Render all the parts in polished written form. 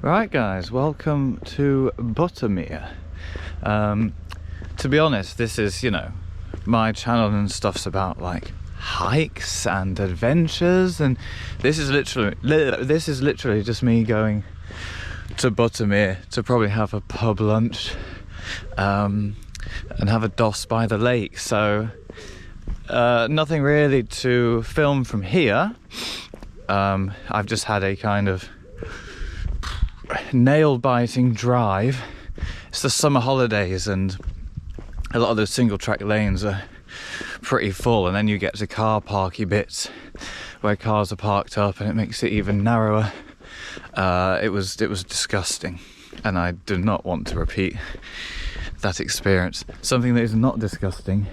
Right guys, welcome to Buttermere. To be honest, this is, you know, my channel and stuff's about like hikes and adventures, and this is literally just me going to Buttermere to probably have a pub lunch and have a doss by the lake. So nothing really to film from here. I've just had a kind of nail-biting drive. It's the summer holidays and a lot of those single track lanes are pretty full, and then you get to car parky bits where cars are parked up and it makes it even narrower. It was disgusting, and I do not want to repeat that experience. Something that is not disgusting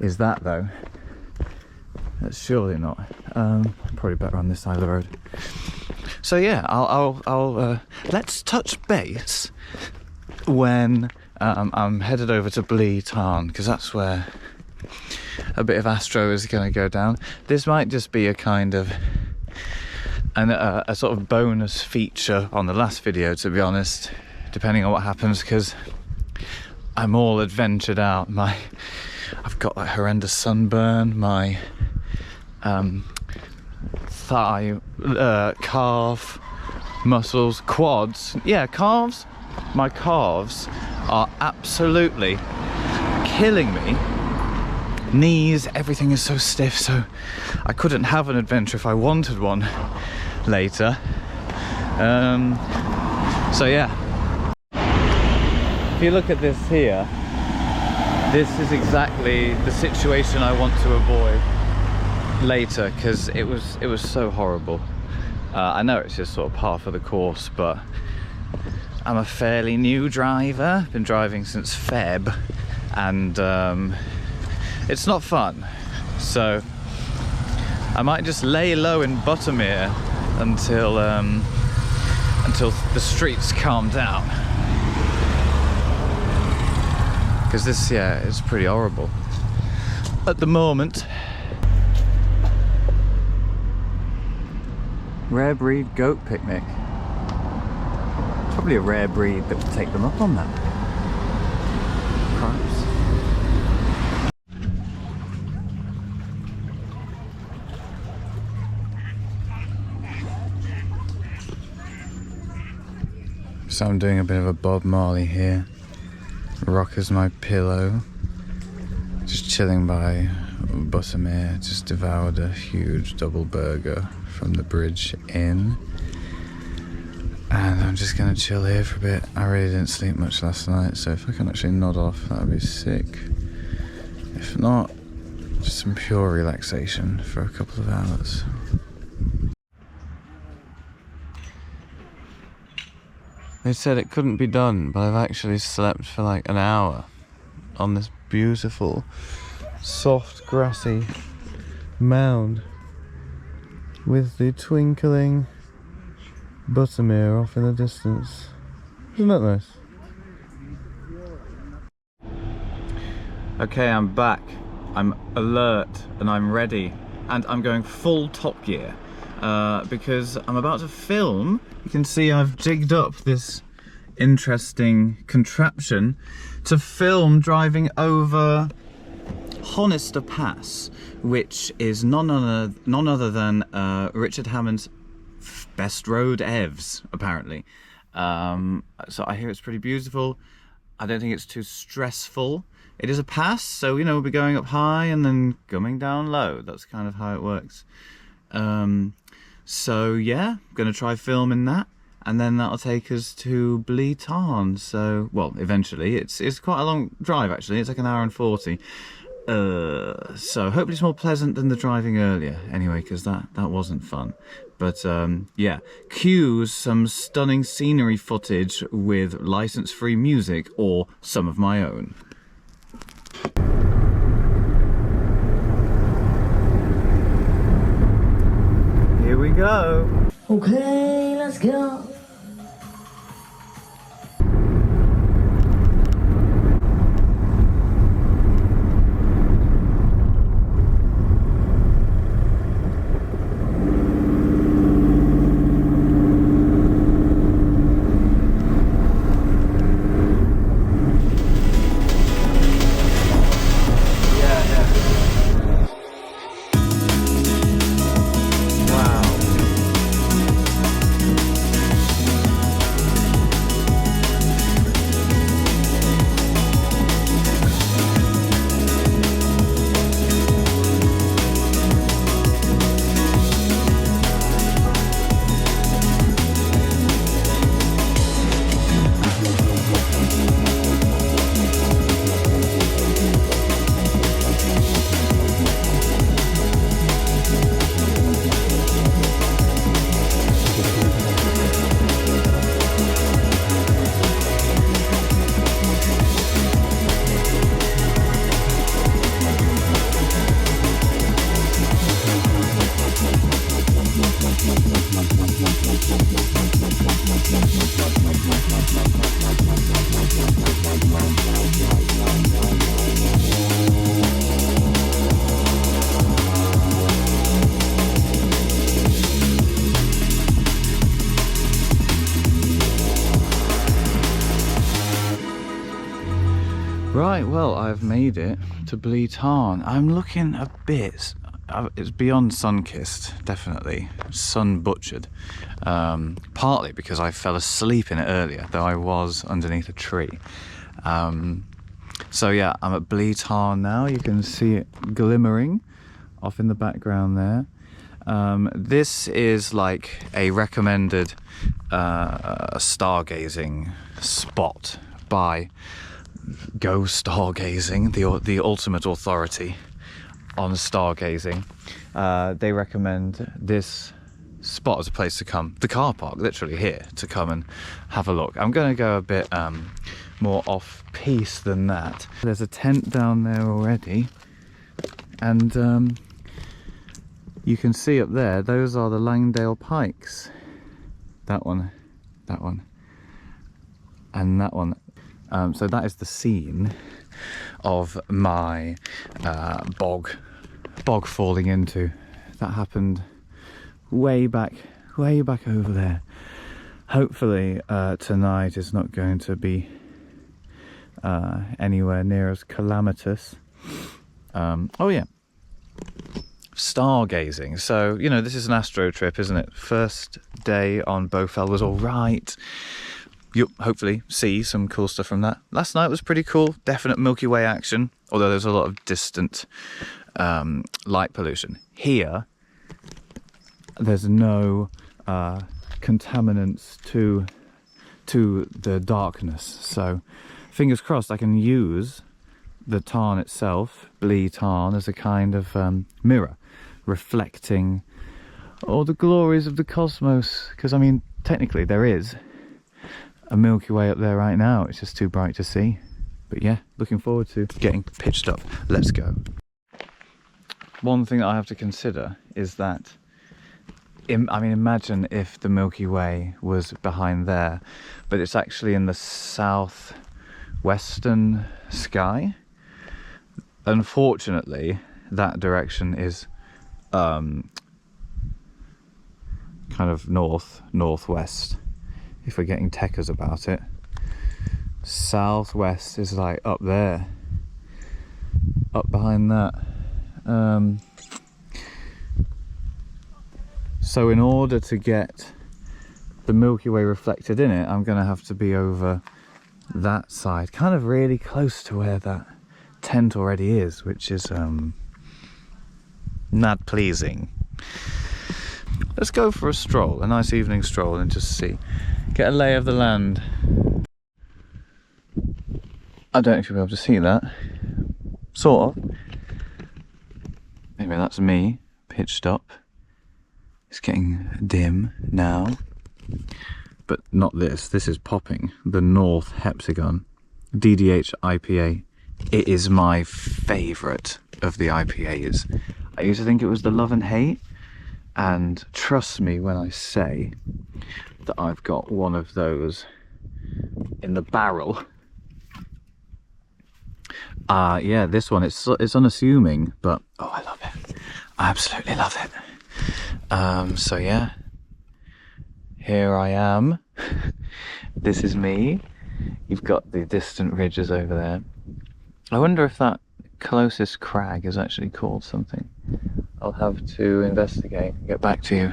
is that though. That's surely not. Probably better on this side of the road. So yeah, I'll let's touch base when I'm headed over to Blea Tarn, because that's where a bit of Astro is going to go down. This might just be a kind of a sort of bonus feature on the last video, to be honest, depending on what happens, because I'm all adventured out. I've got that horrendous sunburn, my thigh, calf muscles, quads, yeah, calves. My calves are absolutely killing me. Knees, everything is so stiff, so I couldn't have an adventure if I wanted one later. So yeah, if you look at this here, this is exactly the situation I want to avoid later, because it was so horrible. I know it's just sort of par for the course, but I'm a fairly new driver, been driving since Feb, and it's not fun. So I might just lay low in Buttermere until the streets calm down, because this, yeah, is pretty horrible at the moment. Rare breed goat picnic. Probably a rare breed that will take them up on that. Perhaps. So I'm doing a bit of a Bob Marley here. Rock is my pillow. Just chilling by Buttermere. Just devoured a huge double burger from the Bridge Inn. And I'm just gonna chill here for a bit. I really didn't sleep much last night, so if I can actually nod off, that would be sick. If not, just some pure relaxation for a couple of hours. They said it couldn't be done, but I've actually slept for like an hour on this beautiful, soft, grassy mound with the twinkling Buttermere off in the distance. Isn't that nice? Okay, I'm back. I'm alert and I'm ready, and I'm going full Top Gear because I'm about to film. You can see I've jigged up this interesting contraption to film driving over Honister Pass, which is none other than Richard Hammond's best road evs, apparently. So I hear it's pretty beautiful. I don't think it's too stressful. It is a pass, so you know, we'll be going up high and then coming down low. That's kind of how it works. So yeah, I'm gonna try filming that, and then that'll take us to Blea Tarn. So, well, eventually. It's quite a long drive actually. It's like an hour and 40. So hopefully it's more pleasant than the driving earlier anyway, because that wasn't fun. But yeah, cue some stunning scenery footage with license-free music or some of my own. Here we go. Okay, let's go. Right, well, I've made it to Blea Tarn. I'm looking a bit, it's beyond sun-kissed, definitely, sun-butchered. Partly because I fell asleep in it earlier, though I was underneath a tree. So yeah, I'm at Blea Tarn now. You can see it glimmering off in the background there. This is like a recommended stargazing spot by Go Stargazing, the ultimate authority on stargazing. They recommend this spot as a place to come, the car park literally here, to come and have a look. I'm going to go a bit more off-piste than that. There's a tent down there already, and you can see up there, those are the Langdale pikes. That one, and that one. So that is the scene of my bog falling into. That happened way back over there. Hopefully tonight is not going to be anywhere near as calamitous. Oh yeah, stargazing. So, you know, this is an Astro trip, isn't it? First day on Bowfell was all right. You'll hopefully see some cool stuff from that. Last night was pretty cool, definite Milky Way action, although there's a lot of distant light pollution. Here, there's no contaminants to the darkness, so fingers crossed I can use the tarn itself, Blea Tarn, as a kind of mirror, reflecting all the glories of the cosmos, because I mean, technically there is a Milky Way up there right now. It's just too bright to see. But yeah, looking forward to getting pitched up. Let's go. One thing that I have to consider is that, I mean, imagine if the Milky Way was behind there, but it's actually in the southwestern sky. Unfortunately, that direction is kind of northwest. If we're getting techers about it, southwest is like up there, up behind that. So in order to get the Milky Way reflected in it, I'm gonna have to be over that side, kind of really close to where that tent already is, which is not pleasing. Let's go for a stroll, a nice evening stroll, and just get a lay of the land. I don't know if you'll be able to see that. Sort of. Maybe that's me, pitched up. It's getting dim now. But not this. This is popping. The North Heptagon DDH IPA. It is my favourite of the IPAs. I used to think it was the Love and Hate. And trust me when I say that I've got one of those in the barrel. Yeah, this one, it's unassuming, but oh, I love it. I absolutely love it. So yeah, here I am. This is me. You've got the distant ridges over there. I wonder if that closest crag is actually called something. I'll have to investigate and get back to you.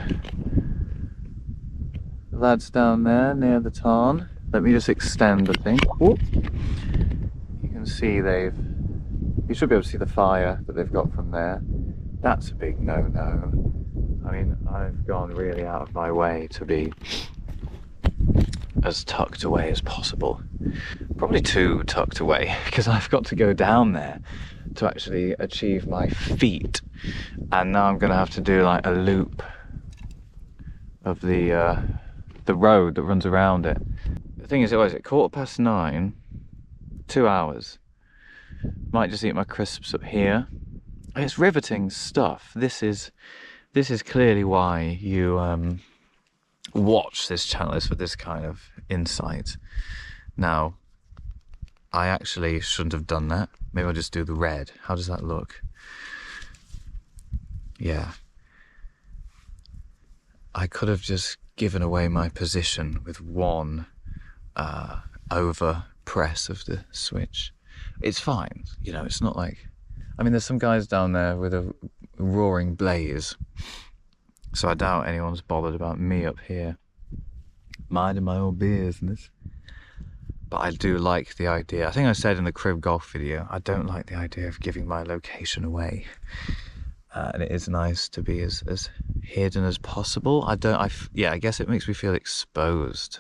The lads down there near the tarn. Let me just extend the thing. Whoop. You can see you should be able to see the fire that they've got from there. That's a big no-no. I mean, I've gone really out of my way to be as tucked away as possible. Probably too tucked away, because I've got to go down there to actually achieve my feat. And now I'm going to have to do like a loop of the road that runs around it. The thing is, at 9:15, 2 hours. Might just eat my crisps up here. It's riveting stuff. This is clearly why you watch this channel is for this kind of insight. Now, I actually shouldn't have done that. Maybe I'll just do the red. How does that look? Yeah. I could have just given away my position with one over press of the switch. It's fine, you know, it's not like... I mean, there's some guys down there with a roaring blaze, so I doubt anyone's bothered about me up here, minding my own business. But I do like the idea. I think I said in the crib golf video, I don't like the idea of giving my location away. And it is nice to be as hidden as possible. I guess it makes me feel exposed.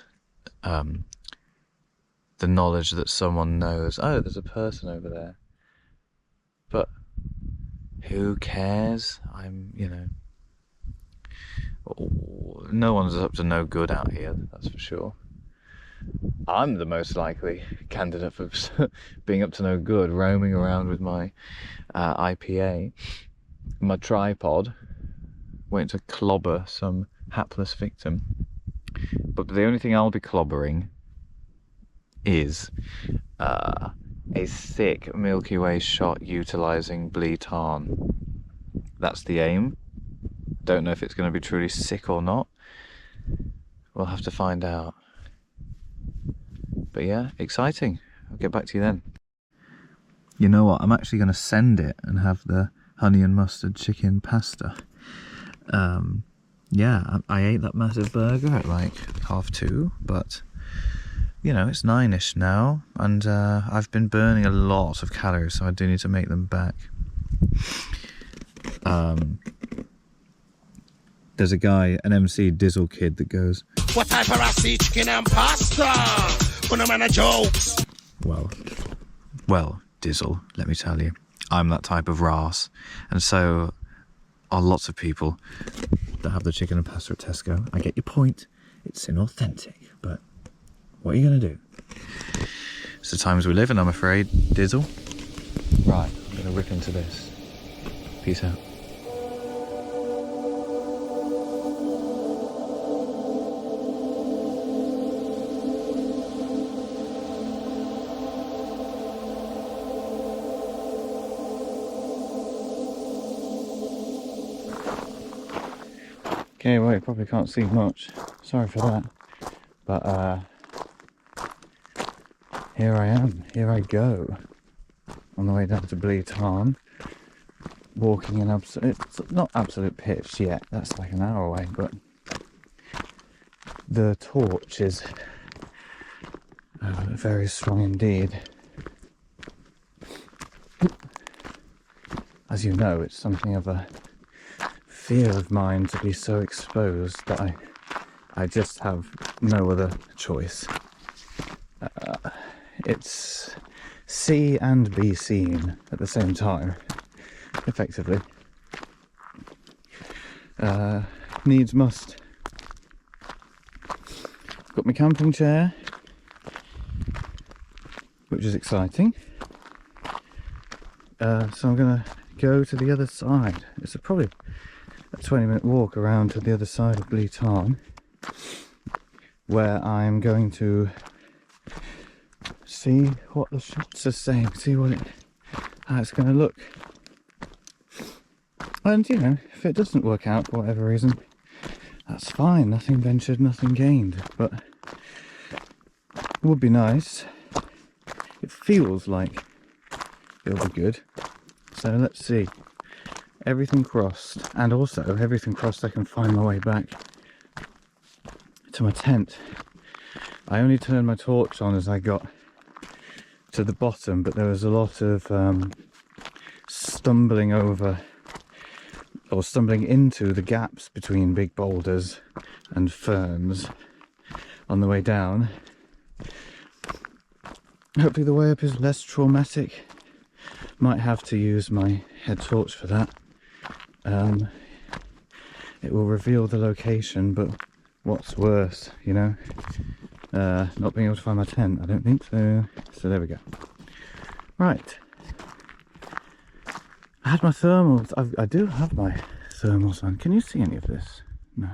The knowledge that someone knows, oh, there's a person over there. But who cares? No one's up to no good out here, that's for sure. I'm the most likely candidate for being up to no good, roaming around with my IPA, my tripod, waiting to clobber some hapless victim. But the only thing I'll be clobbering is a sick Milky Way shot utilising Blea Tarn. That's the aim. Don't know if it's going to be truly sick or not. We'll have to find out. But yeah, exciting. I'll get back to you then. You know what? I'm actually going to send it and have the honey and mustard chicken pasta. Yeah, I ate that massive burger at like 2:30, but you know, it's 9ish now, and I've been burning a lot of calories, so I do need to make them back. There's a guy, an MC Dizzle kid, that goes, "What type of rassi chicken and pasta? When I'm in jokes." Well, Dizzle, let me tell you, I'm that type of ras, and so are lots of people that have the chicken and pasta at Tesco. I get your point, it's inauthentic, but what are you going to do? It's the times we live in, I'm afraid, Dizzle. Right, I'm going to rip into this. Peace out. Okay, well, you probably can't see much. Sorry for that. But, here I am. Here I go. On the way down to Blea Tarn. Walking in it's not absolute pitch yet. That's like an hour away, but the torch is very strong indeed. As you know, it's something of a fear of mine to be so exposed that I just have no other choice. It's see and be seen at the same time, effectively. Needs must. Got my camping chair, which is exciting. So I'm gonna go to the other side. It's probably a 20-minute walk around to the other side of Blea Tarn, where I'm going to see what the shots are saying, see how it's going to look. And you know, if it doesn't work out for whatever reason, that's fine. Nothing ventured, nothing gained. But it would be nice. It feels like it'll be good. So let's see. Everything crossed, and also everything crossed I can find my way back to my tent. I only turned my torch on as I got to the bottom, but there was a lot of stumbling over or stumbling into the gaps between big boulders and ferns on the way down. Hopefully the way up is less traumatic. Might have to use my head torch for that. It will reveal the location, but what's worse, you know? Not being able to find my tent, I don't think so. So there we go. Right. I had my thermals. I do have my thermals on. Can you see any of this? No.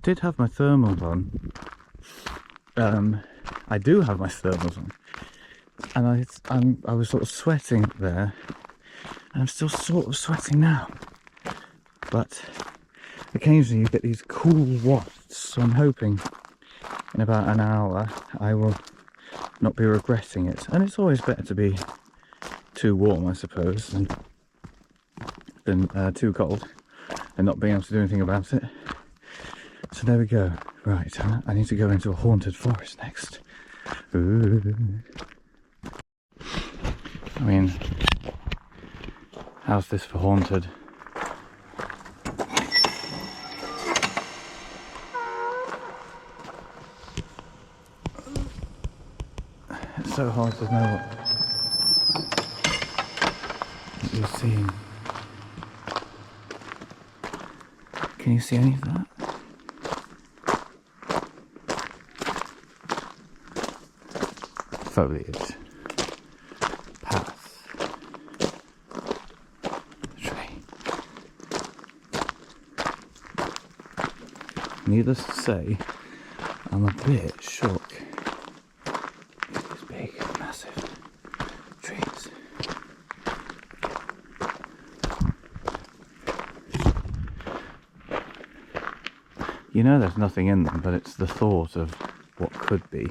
did have my thermals on. I do have my thermals on, and I was sort of sweating there, and I'm still sort of sweating now. But occasionally you get these cool wafts, so I'm hoping in about an hour I will not be regretting it. And it's always better to be too warm, I suppose, than too cold and not being able to do anything about it. So there we go. Right, I need to go into a haunted forest next. Ooh. I mean, how's this for haunted? It's so hard to know what you're seeing. Can you see any of that? Foliage. Path. Tree. Needless to say, I'm a bit shook. These big, massive trees. You know there's nothing in them, but it's the thought of what could be.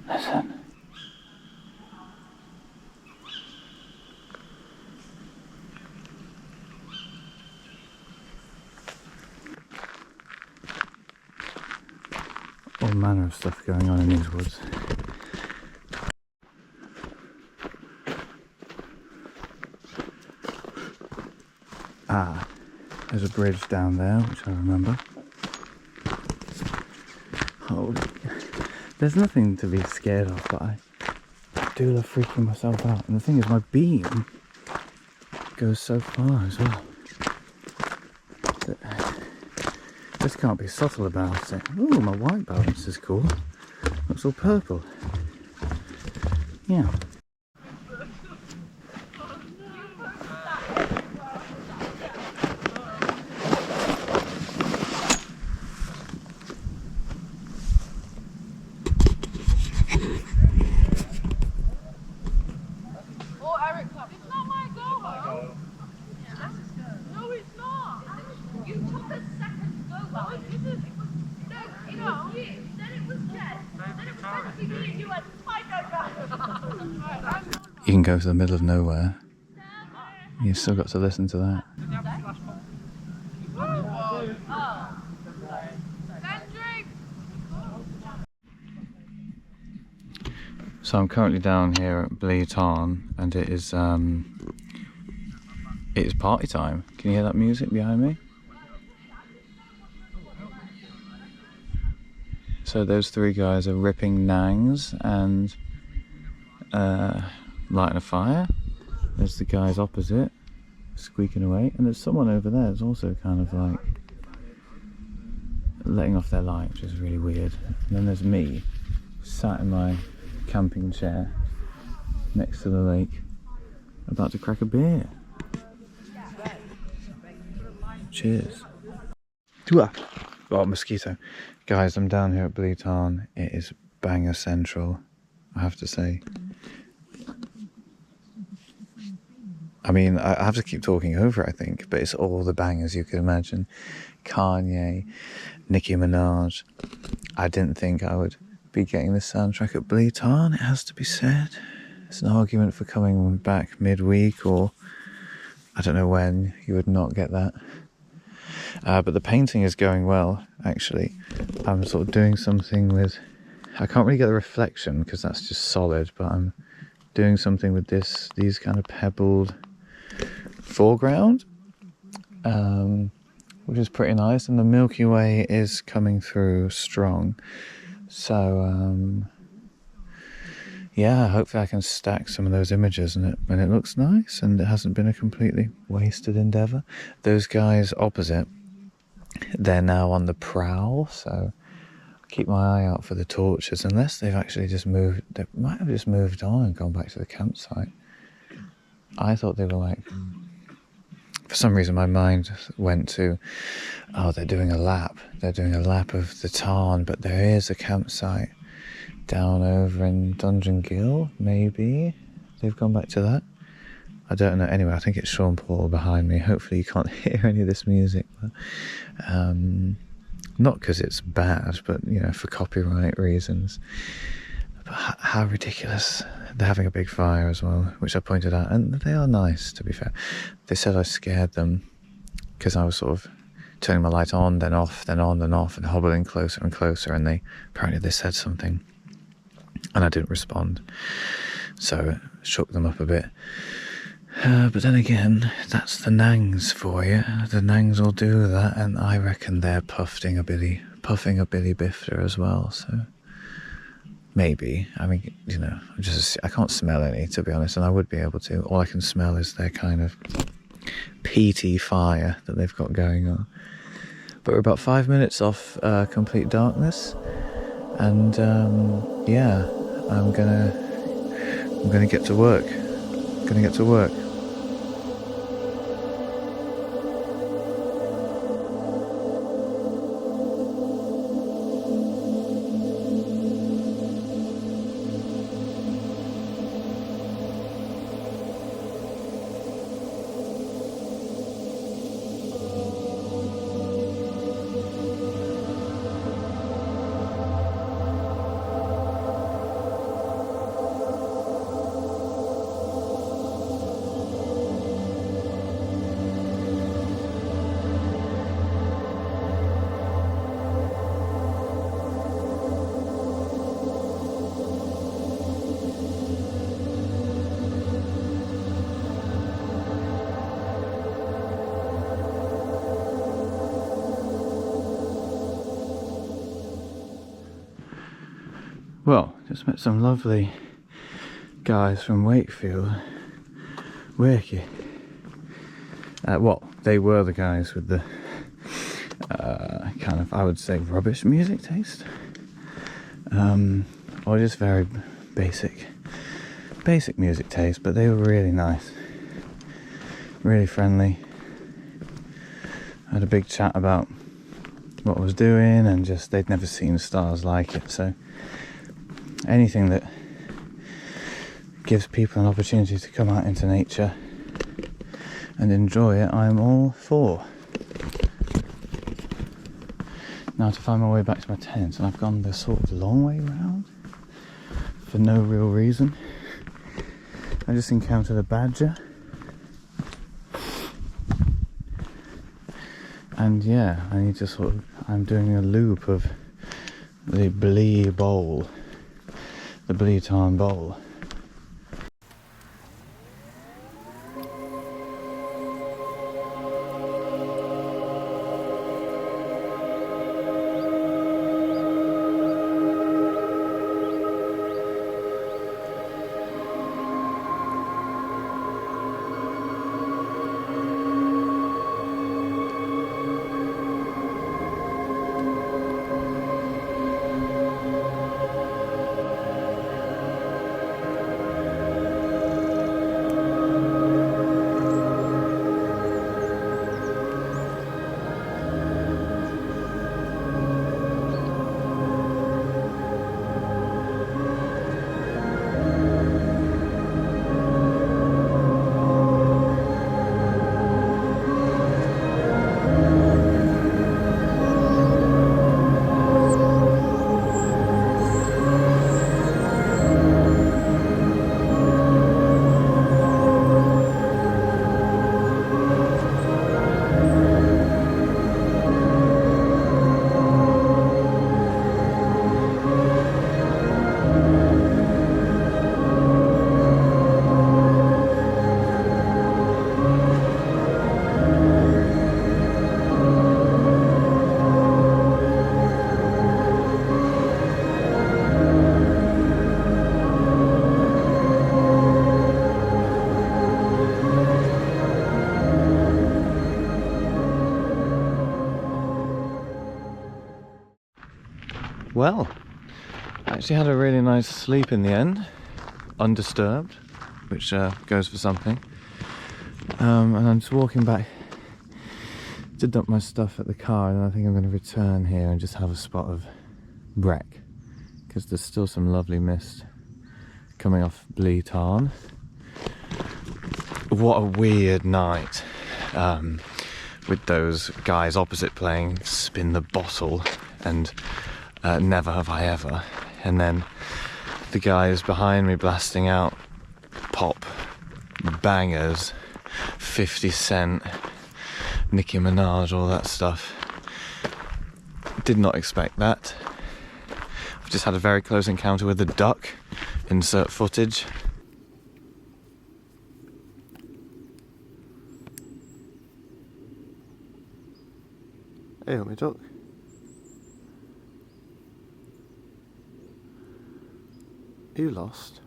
Listen. All manner of stuff going on in these woods. Ah, there's a bridge down there, which I remember. Oh, there's nothing to be scared of, but I do love freaking myself out. And the thing is, my beam goes so far as well. Just can't be subtle about it. Ooh, my white balance is cool. Looks all purple. Yeah. You can go to the middle of nowhere. You've still got to listen to that. So I'm currently down here at Blea Tarn, and it is party time. Can you hear that music behind me? So those three guys are ripping nangs and lighting a fire. There's the guys opposite squeaking away, and there's someone over there that's also kind of like letting off their light, which is really weird. And then there's me sat in my camping chair next to the lake about to crack a beer. Cheers. Oh, mosquito. Guys, I'm down here at Blea Tarn. It is banger central, I have to say. I mean, I have to keep talking over it, I think, but it's all the bangers you could imagine. Kanye, Nicki Minaj. I didn't think I would be getting this soundtrack at Blea Tarn, it has to be said. It's an argument for coming back midweek, or I don't know when you would not get that. But the painting is going well, actually. I'm sort of doing something with... I can't really get the reflection because that's just solid, but I'm doing something with these kind of pebbled foreground, which is pretty nice, and the Milky Way is coming through strong. So, yeah, hopefully I can stack some of those images and it looks nice, and it hasn't been a completely wasted endeavour. Those guys opposite, they're now on the prowl, so keep my eye out for the torches, unless they've actually just moved. They might have just moved on and gone back to the campsite. I thought they were like, for some reason my mind went to, oh, they're doing a lap. They're doing a lap of the Tarn, but there is a campsite down over in Dungeon Gill, maybe. They've gone back to that. I don't know. Anyway, I think it's Sean Paul behind me. Hopefully you can't hear any of this music. But, not because it's bad, but, you know, for copyright reasons. But how ridiculous. They're having a big fire as well, which I pointed out. And they are nice, to be fair. They said I scared them because I was sort of turning my light on, then off, then on, then off, and hobbling closer and closer. And apparently they said something. And I didn't respond. So it shook them up a bit. But then again, that's the Nangs for you. The Nangs will do that, and I reckon they're puffing a Billy Bifter as well, so maybe. I mean, you know, I can't smell any, to be honest, and I would be able to. All I can smell is their kind of peaty fire that they've got going on. But we're about 5 minutes off complete darkness, and yeah, I'm gonna get to work. Well, just met some lovely guys from Wakefield. Wakey. Well, they were the guys with the kind of, I would say, rubbish music taste. Or just very basic music taste, but they were really nice. Really friendly. I had a big chat about what I was doing, and just they'd never seen stars like it, so anything that gives people an opportunity to come out into nature and enjoy it, I'm all for. Now to find my way back to my tent, and I've gone the sort of long way round for no real reason. I just encountered a badger, and yeah, I'm doing a loop of the Blea Bowl. The Blea Tarn Bowl. Well, I actually had a really nice sleep in the end, undisturbed, which goes for something. And I'm just walking back to dump my stuff at the car, and I think I'm going to return here and just have a spot of Breck, because there's still some lovely mist coming off Blea Tarn. What a weird night, with those guys opposite playing Spin the Bottle and Never Have I Ever, and then the guys behind me blasting out pop bangers, 50 Cent, Nicki Minaj, all that stuff. Did not expect that. I've just had a very close encounter with a duck. Insert footage. Hey, help me duck. Are you lost?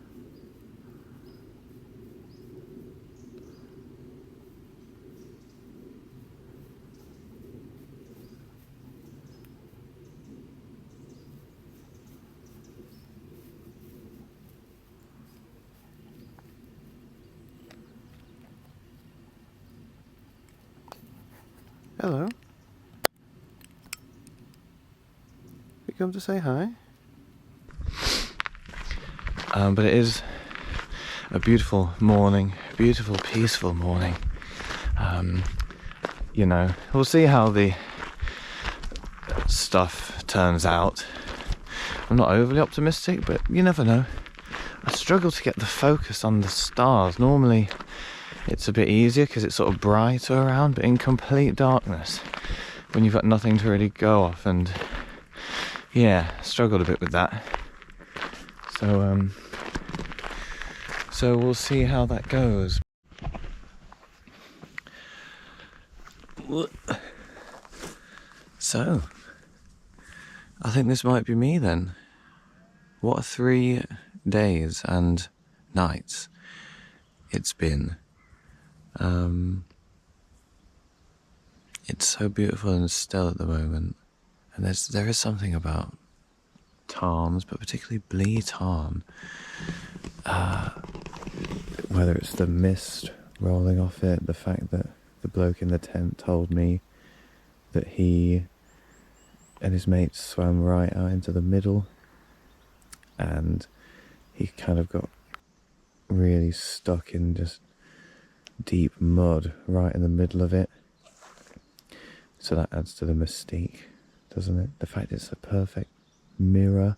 Hello. You come to say hi? But it is a beautiful morning, beautiful, peaceful morning. You know, we'll see how the stuff turns out. I'm not overly optimistic, but you never know. I struggle to get the focus on the stars. Normally it's a bit easier because it's sort of brighter around, but in complete darkness, when you've got nothing to really go off, and yeah, struggled a bit with that. So we'll see how that goes. So, I think this might be me then. What 3 days and nights it's been. It's so beautiful and still at the moment, and there is something about Tarns, but particularly Blea Tarn. Whether it's the mist rolling off it, the fact that the bloke in the tent told me that he and his mates swam right out into the middle, and he kind of got really stuck in just deep mud right in the middle of it. So that adds to the mystique, doesn't it? The fact it's a perfect mirror,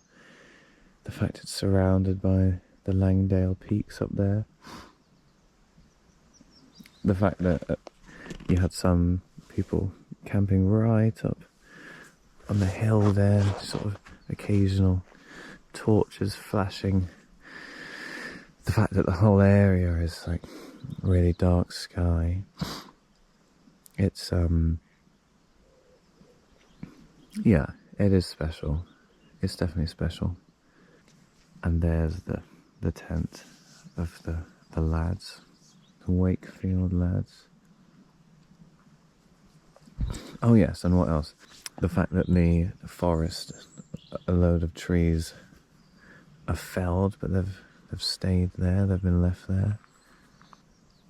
the fact it's surrounded by the Langdale peaks up there, the fact that you had some people camping right up on the hill there, sort of occasional torches flashing, the fact that the whole area is like really dark sky. It's yeah, it is special. It's definitely special. And there's the tent of the lads, the Wakefield lads. Oh yes, and what else? The fact that the forest, a load of trees are felled, but they've stayed there, they've been left there.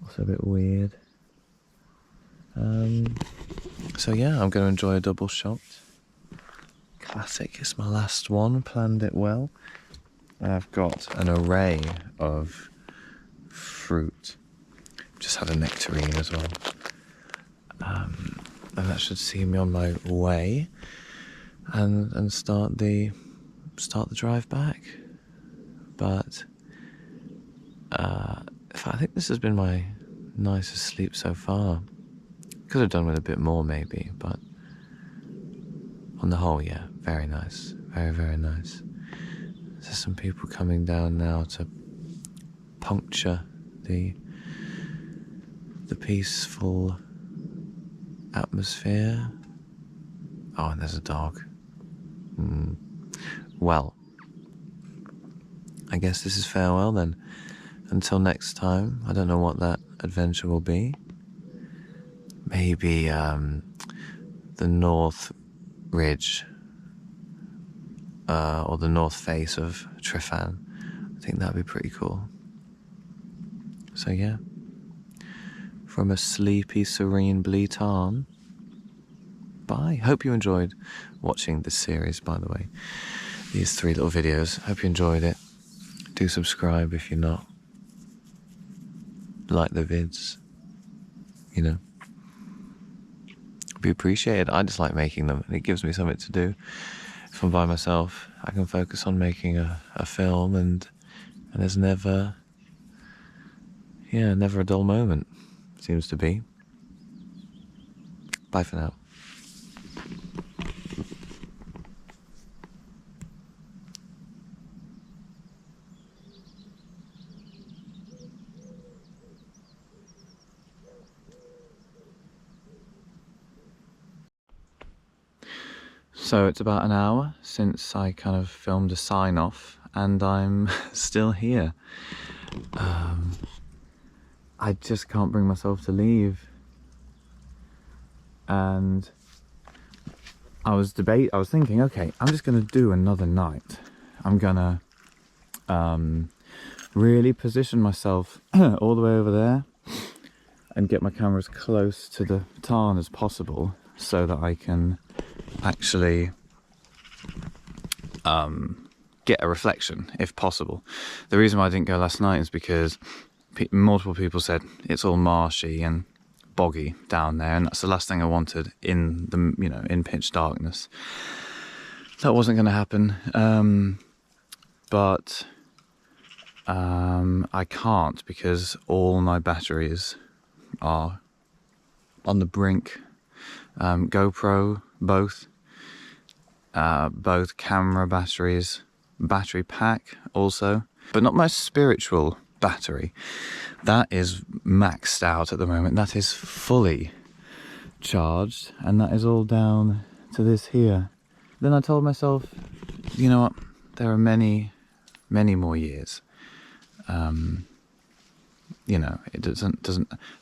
Also a bit weird. So yeah, I'm going to enjoy a double shot. Classic, it's my last one, planned it well. I've got an array of fruit. Just had a nectarine as well. And that should see me on my way and start the drive back. But I think this has been my nicest sleep so far. Could have done with a bit more maybe, but on the whole, yeah, very nice. Very, very nice. There's some people coming down now to puncture the peaceful atmosphere. Oh, and there's a dog. Well, I guess this is farewell then. Until next time, I don't know what that adventure will be. Maybe, the North Ridge, or the north face of Trifan. I think that'd be pretty cool. So yeah, from a sleepy, serene Blea Tarn, bye. Hope you enjoyed watching this series, by the way. These 3 little videos. Hope you enjoyed it. Do subscribe if you're not. Like the vids. You know. Be appreciated. I just like making them, and it gives me something to do. If I'm by myself, I can focus on making a film, and there's never a dull moment, seems to be. Bye for now. So it's about an hour since I kind of filmed a sign off, and I'm still here. I just can't bring myself to leave. And I was thinking, okay, I'm just gonna do another night. I'm gonna really position myself all the way over there and get my camera as close to the tarn as possible so that I can actually get a reflection if possible. The reason why I didn't go last night is because multiple people said it's all marshy and boggy down there, and that's the last thing I wanted in the, you know, in pitch darkness. That wasn't going to happen, but I can't because all my batteries are on the brink. GoPro, both camera batteries, battery pack also, but not my spiritual battery. That is maxed out at the moment. That is fully charged, and that is all down to this here. Then I told myself, you know what, there are many more years. You know, it doesn't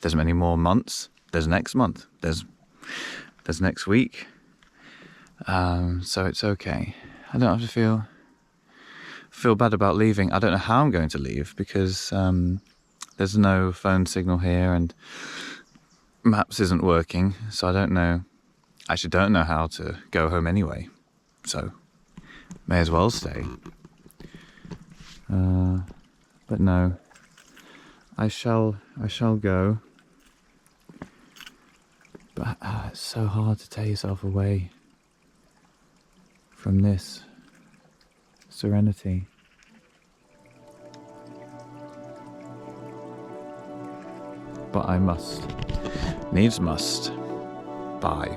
there's many more months. There's next month, there's next week, so it's okay. I don't have to feel bad about leaving. I don't know how I'm going to leave because there's no phone signal here and maps isn't working, so I don't know. I actually don't know how to go home anyway, so may as well stay. But no, I shall go. But it's so hard to tear yourself away from this serenity. But I must, needs must. Bye.